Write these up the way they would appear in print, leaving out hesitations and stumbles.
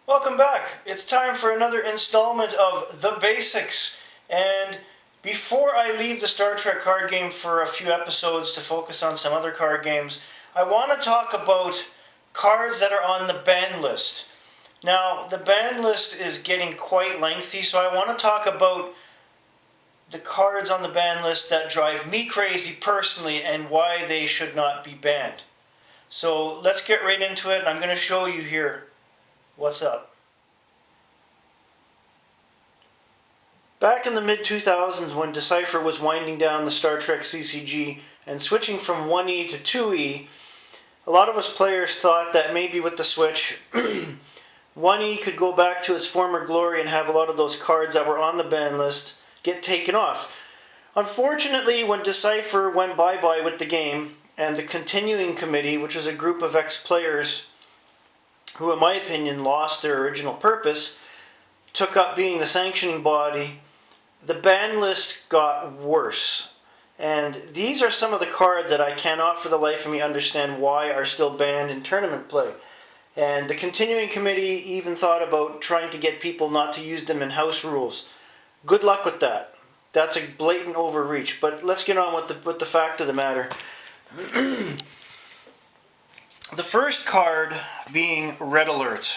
Welcome back. It's time for another installment of The Basics. And before I leave the Star Trek card game for a few episodes to focus on some other card games, I want to talk about cards that are on the ban list. Now, the ban list is getting quite lengthy, so I want to talk about the cards on the ban list that drive me crazy personally and why they should not be banned. So let's get right into it, and I'm going to show you here what's up. Back in the mid-2000s, when Decipher was winding down the Star Trek CCG and switching from 1E to 2E, a lot of us players thought that maybe with the switch, 1E could go back to its former glory and have a lot of those cards that were on the ban list get taken off. Unfortunately, when Decipher went bye-bye with the game, and the continuing committee, which was a group of ex-players who, in my opinion, lost their original purpose, took up being the sanctioning body, the ban list got worse. And these are some of the cards that I cannot for the life of me understand why are still banned in tournament play. And the continuing committee even thought about trying to get people not to use them in house rules. Good luck with that. That's a blatant overreach. But let's get on with the fact of the matter. The first card being Red Alert.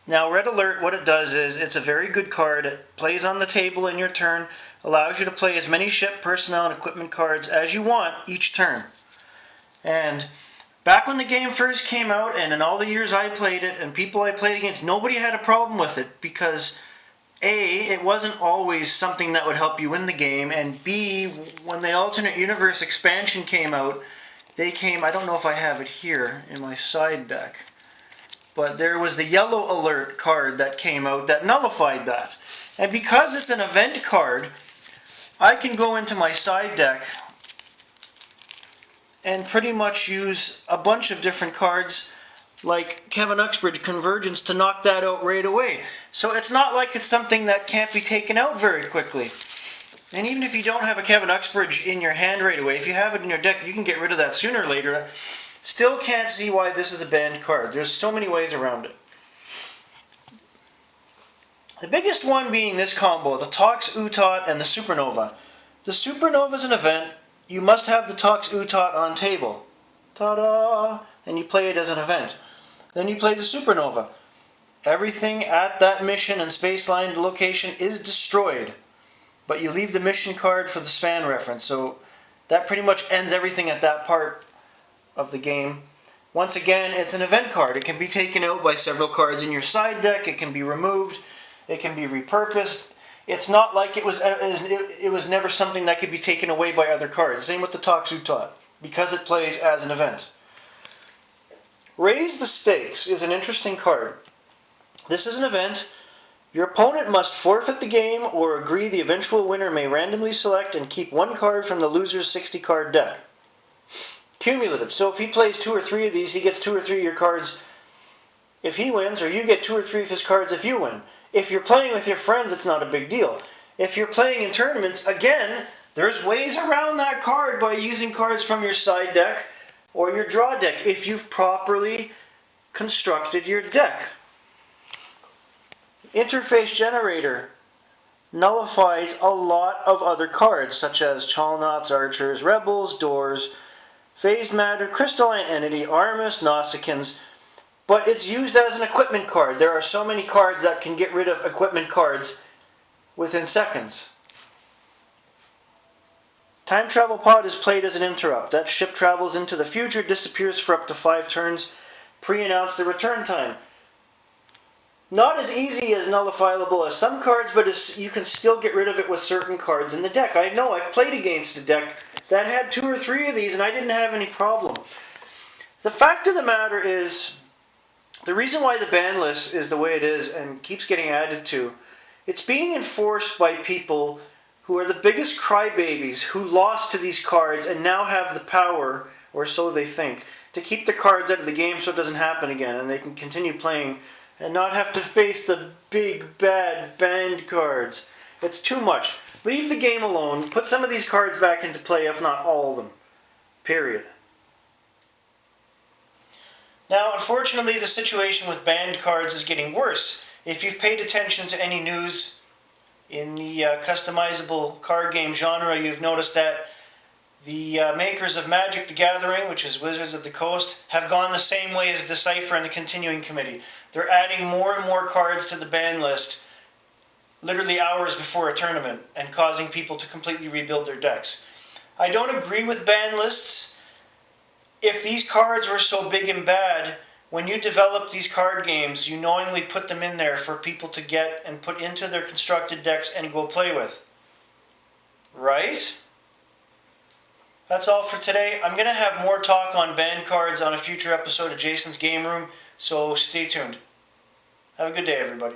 Now, Red Alert, what it does is, it's a very good card. It plays on the table in your turn, allows you to play as many ship, personnel, and equipment cards as you want each turn. And back when the game first came out, and in all the years I played it, and people I played against, nobody had a problem with it, because A, it wasn't always something that would help you win the game, and B, when the alternate universe expansion came out, I don't know if I have it here in my side deck, but there was the Yellow Alert card that came out that nullified that. And because it's an event card, I can go into my side deck and pretty much use a bunch of different cards like Kevin Uxbridge Convergence to knock that out right away. So it's not like it's something that can't be taken out very quickly. And even if you don't have a Kevin Uxbridge in your hand right away, if you have it in your deck, you can get rid of that sooner or later. Still can't see why this is a banned card. There's so many ways around it. The biggest one being this combo, the Tox Utot and the Supernova. The Supernova is an event. You must have the Tox Utot on table. Ta-da! And you play it as an event. Then you play the Supernova. Everything at that mission and spaceline location is destroyed. But you leave the mission card for the span reference. So that pretty much ends everything at that part of the game. Once again, it's an event card. It can be taken out by several cards in your side deck. It can be removed. It can be repurposed. It's not like it was never something that could be taken away by other cards. Same with the Tox Utot, because it plays as an event. Raise the Stakes is an interesting card. This is an event. Your opponent must forfeit the game or agree the eventual winner may randomly select and keep one card from the loser's 60-card deck. Cumulative. So if he plays 2 or 3 of these, he gets 2 or 3 of your cards if he wins, or you get 2 or 3 of his cards if you win. If you're playing with your friends, it's not a big deal. If you're playing in tournaments, again, there's ways around that card by using cards from your side deck or your draw deck if you've properly constructed your deck. Interface Generator nullifies a lot of other cards, such as Chalnots, Archers, Rebels, Doors, Phased Matter, Crystalline Entity, Armus, Nausicaans, but it's used as an equipment card. There are so many cards that can get rid of equipment cards within seconds. Time Travel Pod is played as an interrupt. That ship travels into the future, disappears for up to 5 turns, pre-announce the return time. Not as easy as nullifiable as some cards, but you can still get rid of it with certain cards in the deck. I know I've played against a deck that had 2 or 3 of these and I didn't have any problem. The fact of the matter is, the reason why the ban list is the way it is and keeps getting added to, it's being enforced by people who are the biggest crybabies who lost to these cards and now have the power, or so they think, to keep the cards out of the game so it doesn't happen again and they can continue playing and not have to face the big, bad, banned cards. It's too much. Leave the game alone. Put some of these cards back into play, if not all of them. Period. Now, unfortunately, the situation with banned cards is getting worse. If you've paid attention to any news in the customizable card game genre, you've noticed that the makers of Magic the Gathering, which is Wizards of the Coast, have gone the same way as Decipher and the Continuing Committee. They're adding more and more cards to the ban list literally hours before a tournament and causing people to completely rebuild their decks. I don't agree with ban lists. If these cards were so big and bad, when you develop these card games, you knowingly put them in there for people to get and put into their constructed decks and go play with. Right? That's all for today. I'm going to have more talk on banned cards on a future episode of Jason's Game Room, so stay tuned. Have a good day, everybody.